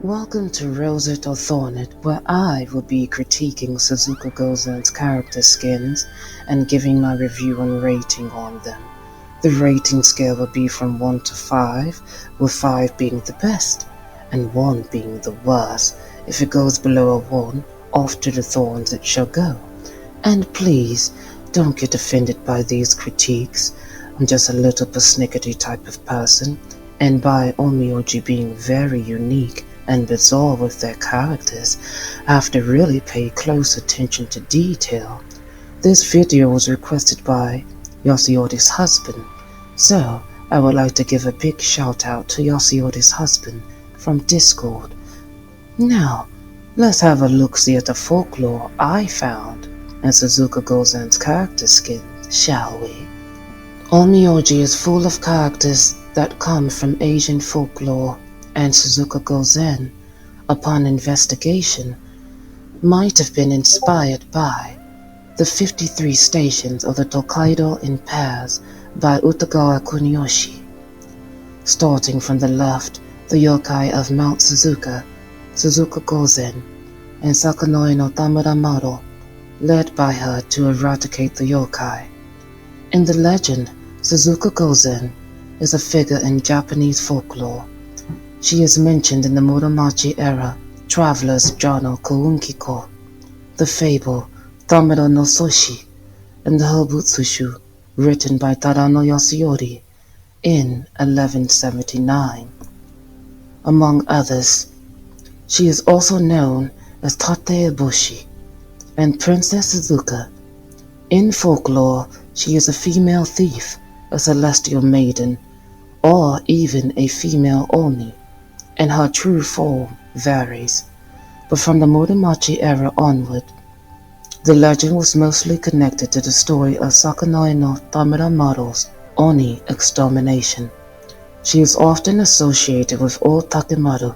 Welcome to Rose It or Thorn It, where I will be critiquing Suzuka Gozen's character skins and giving my review and rating on them. The rating scale will be from 1 to 5, with 5 being the best and 1 being the worst. If it goes below a 1, off to the thorns it shall go. And please, don't get offended by these critiques. I'm just a little persnickety type of person, and by Onmyoji being very unique and bizarre with their characters, I have to really pay close attention to detail. This video was requested by Yoshiori's husband, so I would like to give a big shout out to Yoshiori's husband from Discord. Now, let's have a look-see at the folklore I found in Suzuka Gozen's character skin, shall we? Onmyoji is full of characters that come from Asian folklore, and Suzuka Gozen, upon investigation, might have been inspired by the 53 stations of the Tokaido in pairs by Utagawa Kuniyoshi. Starting from the left, the yokai of Mount Suzuka, Suzuka Gozen, and Sakanoi no Tamura Maro, led by her to eradicate the yokai. In the legend, Suzuka Gozen is a figure in Japanese folklore. She is mentioned in the Muromachi era Traveler's Journal Kounkiko, the fable Tamura no Soshi, and the Hobutsushu, written by Tarano Yoshiori in 1179. Among others, she is also known as Tate Eboshi and Princess Suzuka. In folklore, she is a female thief, a celestial maiden, or even a female Oni, and her true form varies. But from the Muromachi era onward, the legend was mostly connected to the story of Sakanoi no Tamura Maro's Oni extermination. She is often associated with old Takemaru,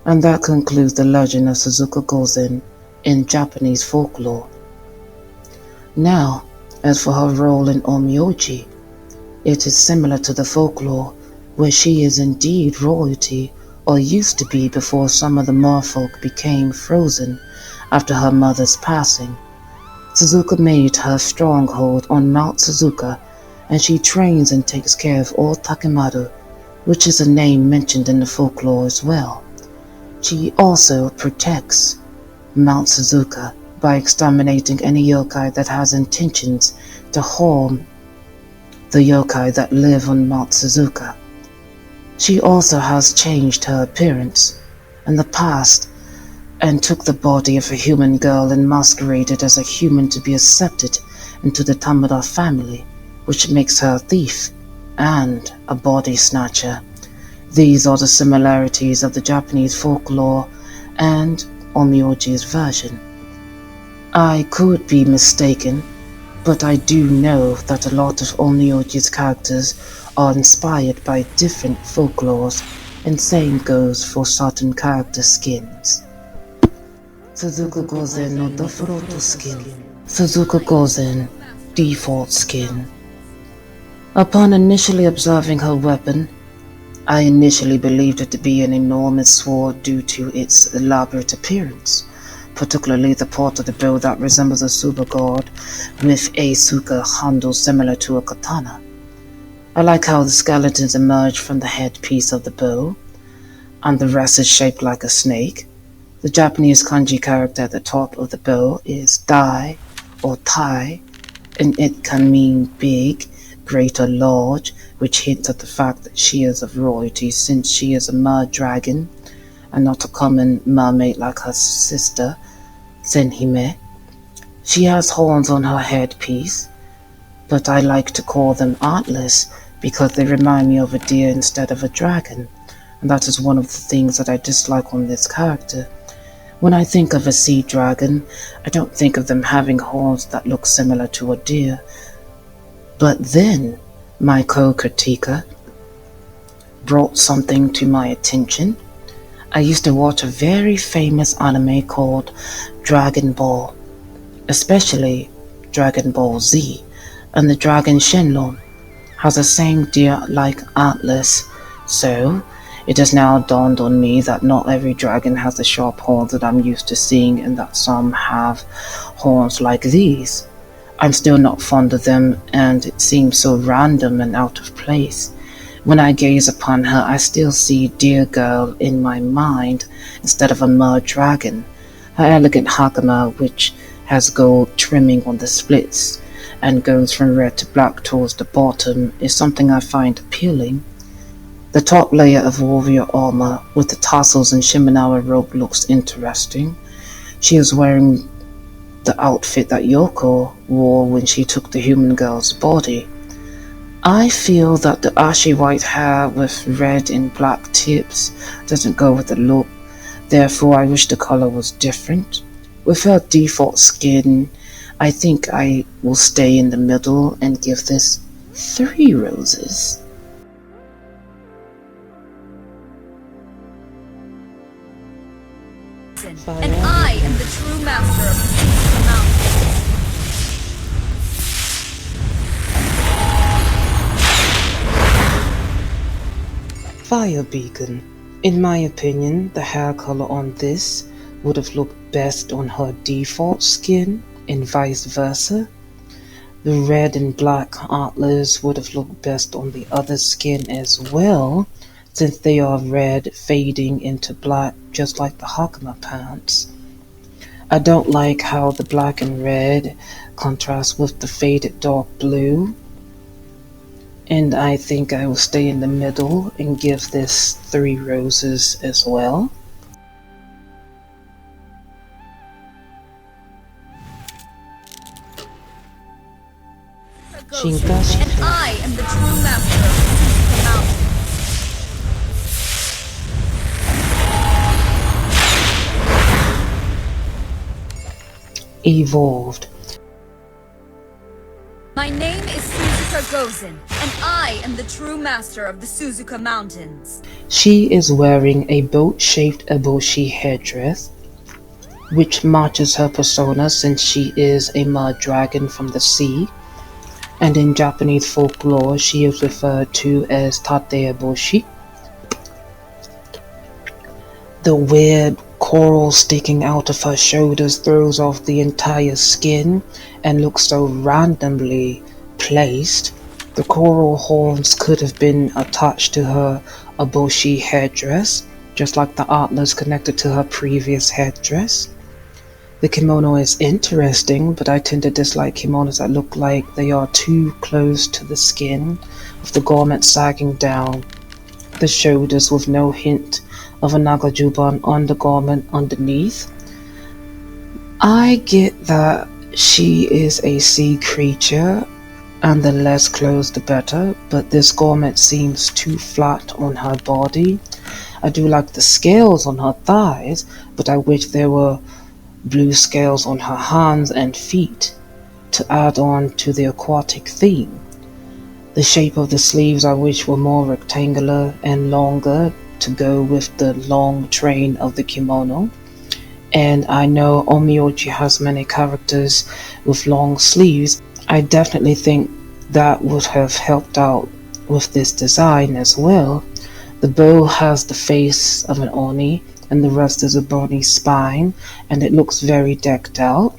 and that concludes the legend of Suzuka Gozen in Japanese folklore. Now, as for her role in Onmyoji, it is similar to the folklore, where she is indeed royalty, or used to be before some of the merfolk became frozen after her mother's passing. Suzuka made her stronghold on Mount Suzuka, and she trains and takes care of all Takemaru, which is a name mentioned in the folklore as well. She also protects Mount Suzuka by exterminating any yokai that has intentions to harm the yokai that live on Mount Suzuka. She also has changed her appearance in the past and took the body of a human girl and masqueraded as a human to be accepted into the Tamura family, which makes her a thief and a body snatcher. These are the similarities of the Japanese folklore and Onmyoji's version. I could be mistaken, but I do know that a lot of Onmyoji's characters are inspired by different folklores, and same goes for certain character skins. Suzuka Gozen no default skin. Suzuka Gozen default skin. Upon initially observing her weapon, I initially believed it to be an enormous sword due to its elaborate appearance, particularly the part of the bow that resembles a super guard with a suka handle similar to a katana. I like how the skeletons emerge from the headpiece of the bow, and the rest is shaped like a snake. The Japanese kanji character at the top of the bow is dai or tai, and it can mean big, great or large, which hints at the fact that she is of royalty since she is a mer dragon and not a common mermaid like her sister, Senhime. She has horns on her headpiece, but I like to call them antlers because they remind me of a deer instead of a dragon, and that is one of the things that I dislike on this character. When I think of a sea dragon, I don't think of them having horns that look similar to a deer. But then, my co-critiquer brought something to my attention. I used to watch a very famous anime called Dragon Ball, especially Dragon Ball Z, and the dragon Shenlong has the same deer-like antlers, so It has now dawned on me that not every dragon has the sharp horns that I'm used to seeing, and that some have horns like these. I'm still not fond of them, and it seems so random and out of place. When I gaze upon her, I still see Dear Girl in my mind instead of a mer dragon. Her elegant hakama, which has gold trimming on the splits and goes from red to black towards the bottom, is something I find appealing. The top layer of warrior armor with the tassels and Shimenawa robe looks interesting. She is wearing the outfit that Yoko wore when she took the human girl's body. I feel that the ashy white hair with red and black tips doesn't go with the look, therefore I wish the color was different. With her default skin, I think I will stay in the middle and give this 3 roses. And I am the true master of the Suzuka Mountains. Fire beacon. In my opinion, the hair color on this would have looked best on her default skin and vice versa. The red and black antlers would have looked best on the other skin as well, since they are red fading into black just like the hakama pants. I don't like how the black and red contrast with the faded dark blue, and I think I will stay in the middle and give this 3 roses as well. And I am the true master of the Suzuka Mountains. Evolved. My name is Suzuka Gozen, and I am the true master of the Suzuka Mountains. She is wearing a boat-shaped eboshi headdress, which matches her persona since she is a mer dragon from the sea, and in Japanese folklore she is referred to as tate eboshi. The weird coral sticking out of her shoulders throws off the entire skin and looks so randomly placed. The coral horns could have been attached to her eboshi headdress, just like the antlers connected to her previous headdress. The kimono is interesting, but I tend to dislike kimonos that look like they are too close to the skin, with the garment sagging down the shoulders with no hint of a nagajuban undergarment underneath. I get that she is a sea creature, and the less clothes the better, but this garment seems too flat on her body. I do like the scales on her thighs, but I wish there were blue scales on her hands and feet to add on to the aquatic theme. The shape of the sleeves I wish were more rectangular and longer to go with the long train of the kimono. And I know Onmyoji has many characters with long sleeves. I definitely think that would have helped out with this design as well. The bow has the face of an oni, and the rest is a bony spine, and it looks very decked out.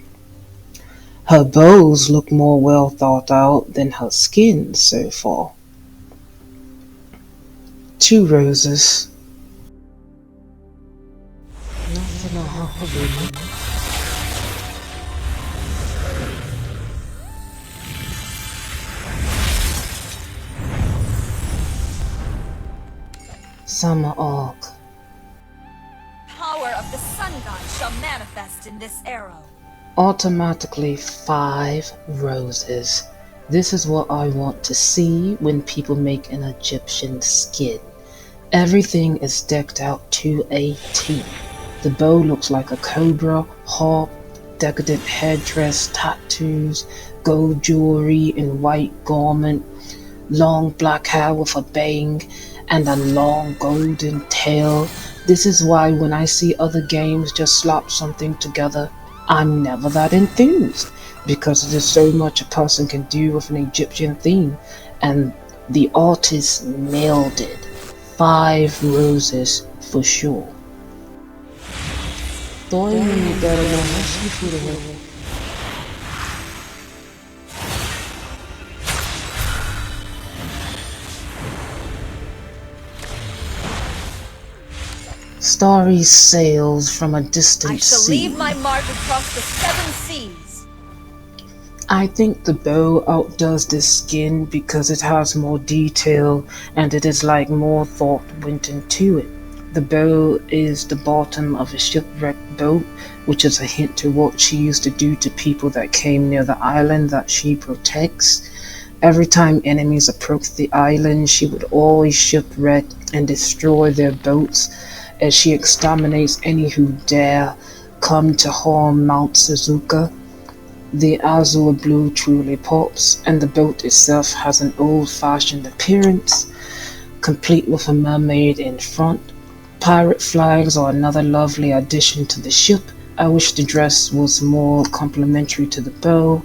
Her bows look more well thought out than her skin so far. 2 roses. Summer arc. Power of the sun god shall manifest in this arrow. Automatically 5 roses. This is what I want to see when people make an Egyptian skin. Everything is decked out to a T. The bow looks like a cobra, harp, decadent headdress, tattoos, gold jewelry and white garment, long black hair with a bang, and a long golden tail. This is why when I see other games just slap something together, I'm never that enthused, because there's so much a person can do with an Egyptian theme, and the artist nailed it. 5 roses for sure. どういう意味だろうな、シフルは。Starry sails from a distant I shall sea. leave my mark across the 7 seas. I think the bow outdoes this skin because it has more detail and it is like more thought went into it. The bow is the bottom of a shipwrecked boat, which is a hint to what she used to do to people that came near the island that she protects. Every time enemies approached the island, she would always shipwreck and destroy their boats as she exterminates any who dare come to harm Mount Suzuka. The azure blue truly pops, and the boat itself has an old-fashioned appearance, complete with a mermaid in front. Pirate flags are another lovely addition to the ship. I wish the dress was more complementary to the bow.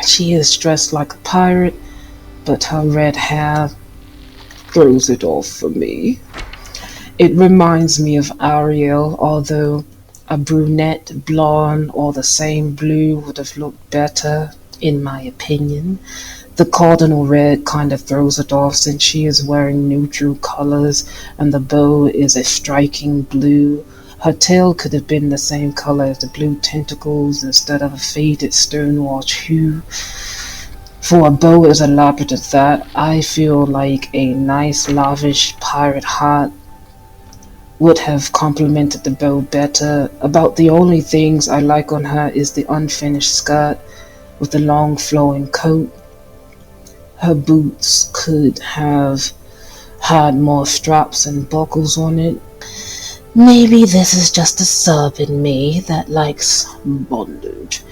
She is dressed like a pirate, but her red hair throws it off for me. It reminds me of Ariel, although a brunette, blonde, or the same blue would have looked better, in my opinion. The cardinal red kind of throws it off since she is wearing neutral colors and the bow is a striking blue. Her tail could have been the same color as the blue tentacles instead of a faded stonewatch hue. For a bow as elaborate as that, I feel like a nice lavish pirate hat would have complemented the bow better. About the only things I like on her is the unfinished skirt with the long flowing coat. Her boots could have had more straps and buckles on it. Maybe this is just a sub in me that likes bondage.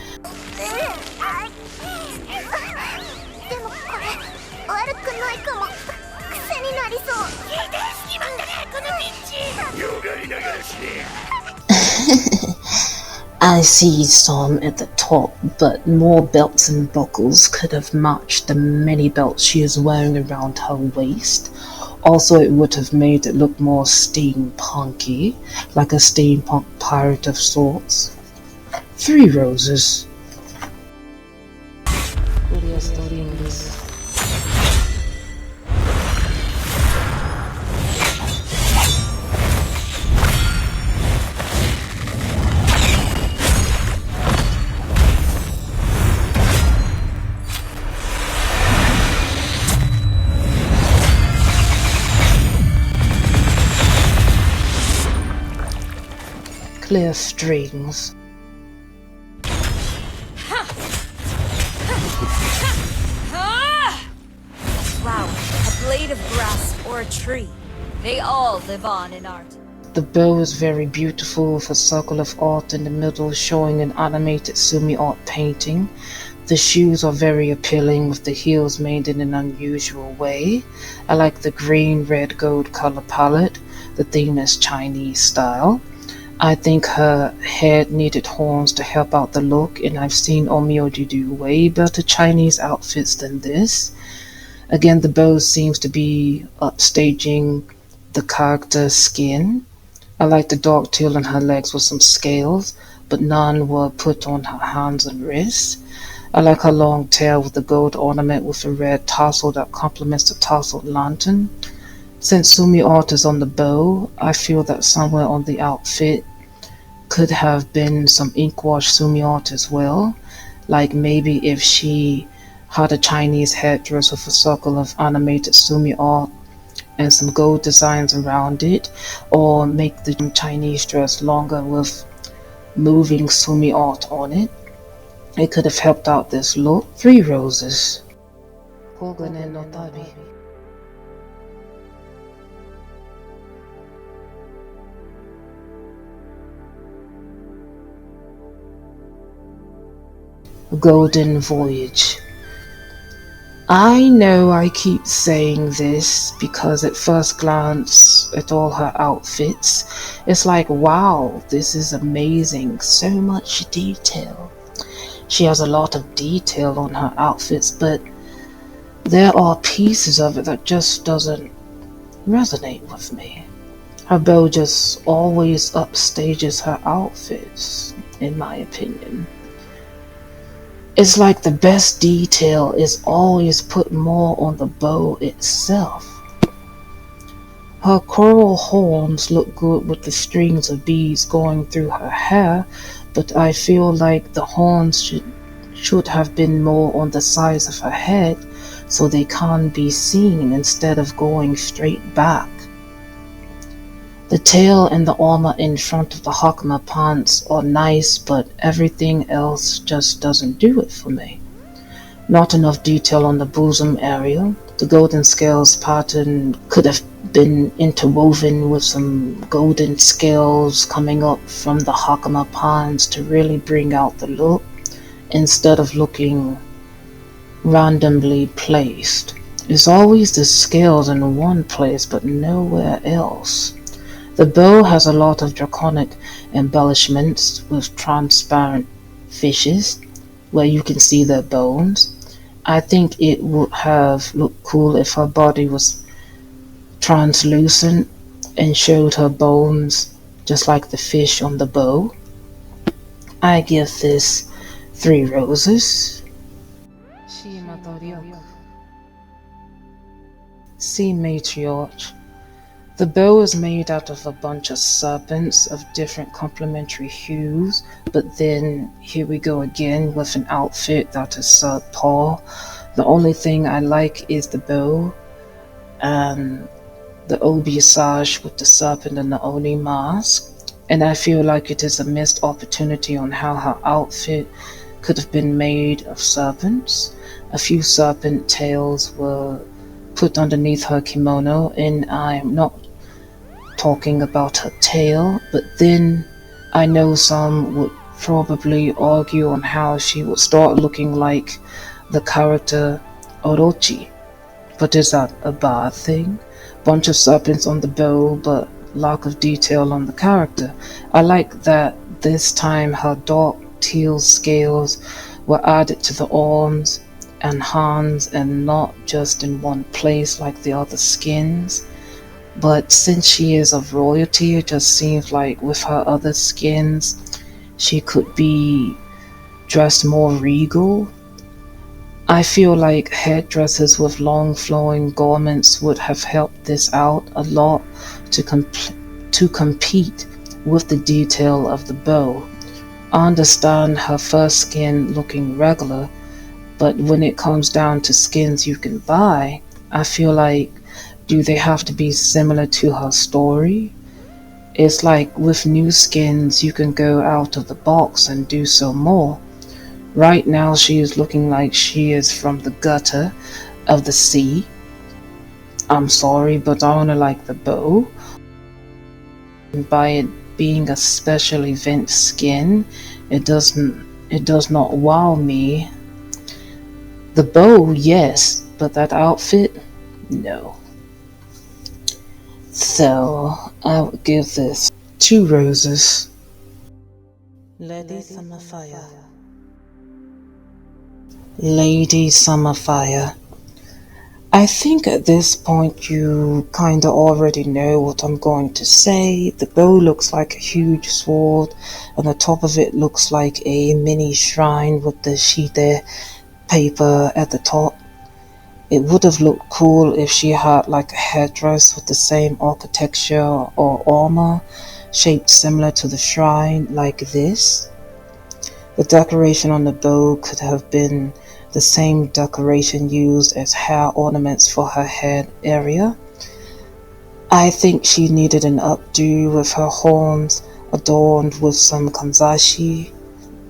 I see some at the top, but more belts and buckles could have matched the many belts she is wearing around her waist. Also, it would have made it look more steampunky, like a steampunk pirate of sorts. 3 roses. Clear strings. A flower, a blade of grass, or a tree. They all live on in art. The bow is very beautiful with a circle of art in the middle showing an animated sumi art painting. The shoes are very appealing with the heels made in an unusual way. I like the green, red, gold color palette. The theme is Chinese style. I think her head needed horns to help out the look, and I've seen Onmyoji do way better Chinese outfits than this. Again, the bow seems to be upstaging the character skin. I like the dark tail on her legs with some scales, but none were put on her hands and wrists. I like her long tail with the gold ornament with a red tassel that complements the tasseled lantern. Since sumi art is on the bow, I feel that somewhere on the outfit could have been some ink wash sumi art as well. Like maybe if she had a Chinese headdress with a circle of animated sumi art and some gold designs around it, or make the Chinese dress longer with moving sumi art on it. It could have helped out this look. 3 roses. Golden Voyage. I know I keep saying this because at first glance at all her outfits, it's like, wow, this is amazing, so much detail. She has a lot of detail on her outfits, but there are pieces of it that just doesn't resonate with me. Her bow just always upstages her outfits, in my opinion. It's like the best detail is always put more on the bow itself. Her coral horns look good with the strings of beads going through her hair, but I feel like the horns should have been more on the sides of her head so they can't be seen instead of going straight back. The tail and the armor in front of the Hakama pants are nice, but everything else just doesn't do it for me. Not enough detail on the bosom area. The golden scales pattern could have been interwoven with some golden scales coming up from the Hakama pants to really bring out the look, instead of looking randomly placed. It's always the scales in one place but nowhere else. The bow has a lot of draconic embellishments with transparent fishes where you can see their bones. I think it would have looked cool if her body was translucent and showed her bones just like the fish on the bow. I give this 3 roses. Sea Matriarch. The bow is made out of a bunch of serpents of different complementary hues, but then here we go again with an outfit that is subpar. The only thing I like is the bow and the obisage with the serpent and the Oni mask, and I feel like it is a missed opportunity on how her outfit could have been made of serpents. A few serpent tails were put underneath her kimono, and I'm not talking about her tail, but then I know some would probably argue on how she would start looking like the character Orochi. But is that a bad thing? Bunch of serpents on the bow, but lack of detail on the character. I like that this time her dark teal scales were added to the arms and hands and not just in one place like the other skins. But since she is of royalty, it just seems like with her other skins, she could be dressed more regal. I feel like headdresses with long flowing garments would have helped this out a lot to compete with the detail of the bow. I understand her first skin looking regular, but when it comes down to skins you can buy, I feel like, do they have to be similar to her story? It's like with new skins you can go out of the box and do so more. Right now she is looking like she is from the gutter of the sea. I'm sorry, but I only like the bow. And by it being a special event skin, it does not wow me. The bow, yes, but that outfit, no. So I would give this 2 roses. Lady Summerfire. Lady Summerfire. I think at this point you kinda already know what I'm going to say. The bow looks like a huge sword, and the top of it looks like a mini shrine with the shide paper at the top. It would have looked cool if she had like a headdress with the same architecture or armor, shaped similar to the shrine like this. The decoration on the bow could have been the same decoration used as hair ornaments for her head area. I think she needed an updo with her horns adorned with some kanzashi,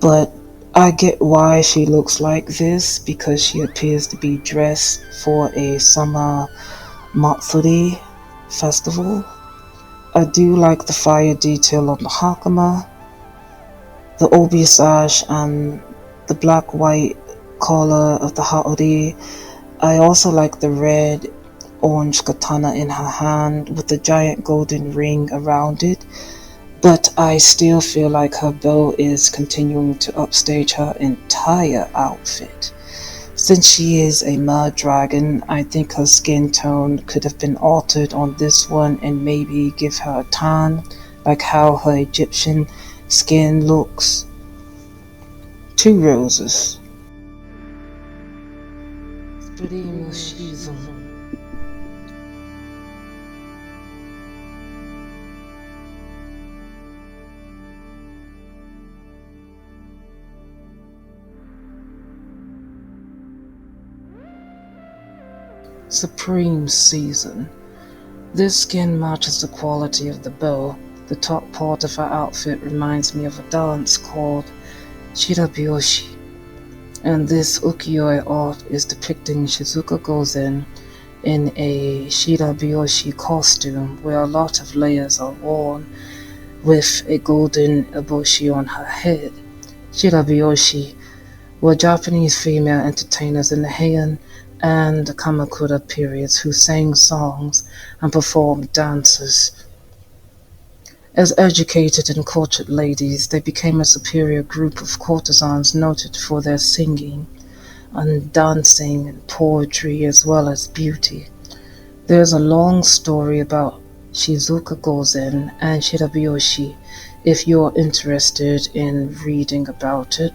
but I get why she looks like this because she appears to be dressed for a summer matsuri festival. I do like the fire detail on the hakama, the obisage, and the black-white collar of the haori. I also like the red-orange katana in her hand with the giant golden ring around it. But I still feel like her bow is continuing to upstage her entire outfit. Since she is a mud dragon, I think her skin tone could have been altered on this one and maybe give her a tan, like how her Egyptian skin looks. 2 roses. Spring season. Supreme season. This skin matches the quality of the bow. The top part of her outfit reminds me of a dance called shide, and this ukiyo-e art is depicting Suzuka Gozen in a shide costume where a lot of layers are worn with a golden eboshi on her head. Shide were Japanese female entertainers in the Heian and Kamakura periods who sang songs and performed dances. As educated and cultured ladies, they became a superior group of courtesans noted for their singing and dancing and poetry as well as beauty. There's a long story about Suzuka Gozen and shide if you're interested in reading about it.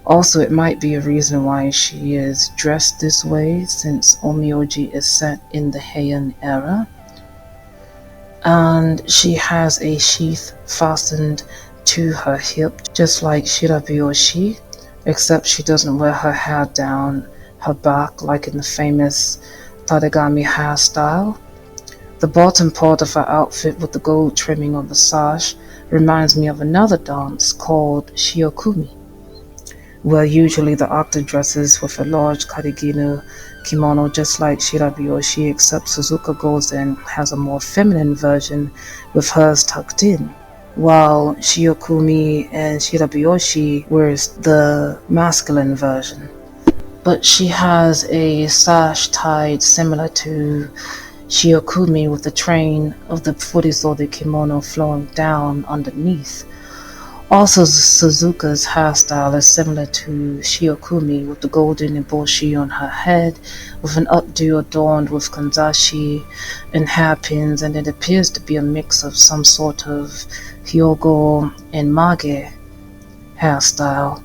Also, it might be a reason why she is dressed this way, since Onmyoji is set in the Heian era. And she has a sheath fastened to her hip, just like shide, except she doesn't wear her hair down her back like in the famous taregami hairstyle. The bottom part of her outfit with the gold trimming on the sash reminds me of another dance called shiokumi, where usually the actor dresses with a large kariginu kimono just like shide, except Suzuka Gozen has a more feminine version with hers tucked in, while shiokumi and shide wears the masculine version. But she has a sash tied similar to shiokumi with the train of the furisode kimono flowing down underneath. Also, Suzuka's hairstyle is similar to shiokumi with the golden eboshi on her head with an updo adorned with kanzashi and hairpins, and it appears to be a mix of some sort of hyogo and mage hairstyle.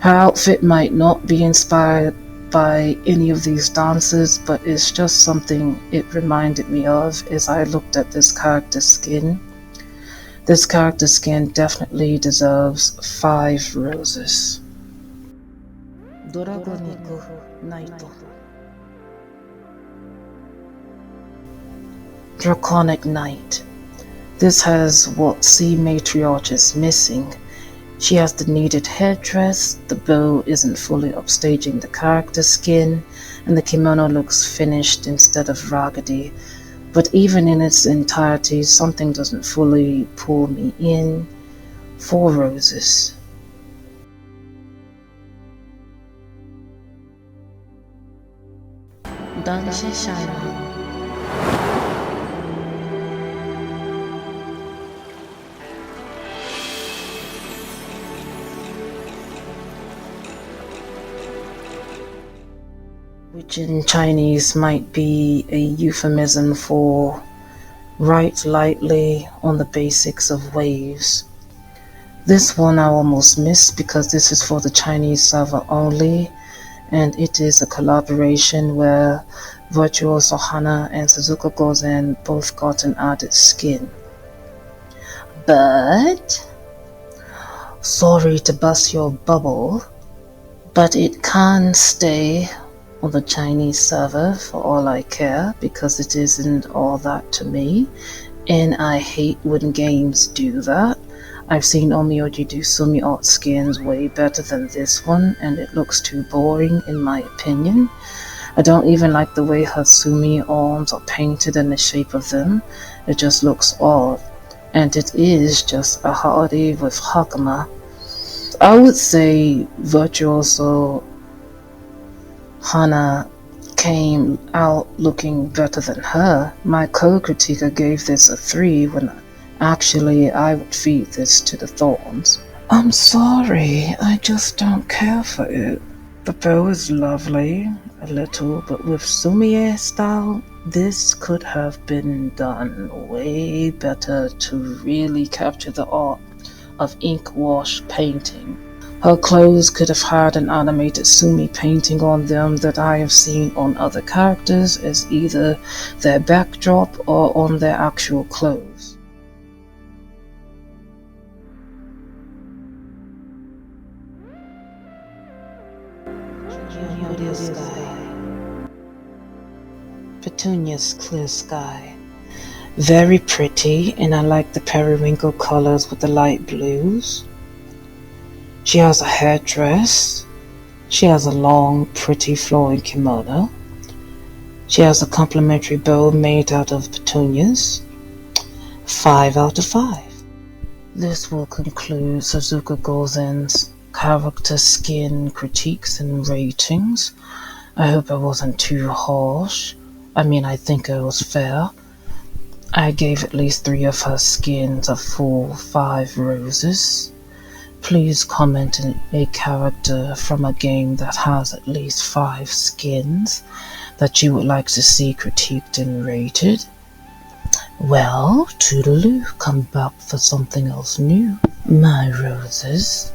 Her outfit might not be inspired by any of these dances, but it's just something it reminded me of as I looked at this character skin. This character skin definitely deserves 5 roses. Dragoniku Naito. Draconic Knight. This has what sea matriarch is missing. She has the needed headdress, the bow isn't fully upstaging the character skin, and the kimono looks finished instead of raggedy. But even in its entirety, something doesn't fully pull me in. 4 roses. Danshi Shaima. Which in Chinese might be a euphemism for write lightly on the basics of waves. This one I almost missed because this is for the Chinese server only, and it is a collaboration where Virtuoso Hana and Suzuka Gozen both got an added skin. But, sorry to bust your bubble, but it can stay on the Chinese server for all I care, because it isn't all that to me, and I hate when games do that. I've seen Onmyoji do sumi art skins way better than this one, and it looks too boring in my opinion. I don't even like the way her sumi arms are painted and the shape of them. It just looks odd, and it is just a holiday with hakama. I would say Virtuoso Hana came out looking better than her. My co-critiquer gave this a 3 when actually I would feed this to the thorns. I'm sorry, I just don't care for it. The bow is lovely, a little, but with Sumie style, this could have been done way better to really capture the art of ink wash painting. Her clothes could have had an animated Sumi painting on them that I have seen on other characters as either their backdrop or on their actual clothes. Petunia's clear sky. Very pretty, and I like the periwinkle colors with the light blues. She has a headdress. She has a long, pretty flowing kimono. She has a complimentary bow made out of petunias. 5 out of 5. This will conclude Suzuka Gozen's character skin critiques and ratings. I hope I wasn't too harsh. I think I was fair. I gave at least 3 of her skins a full 5 roses. Please comment on a character from a game that has at least 5 skins that you would like to see critiqued and rated. Well, toodaloo, come back for something else new, my roses.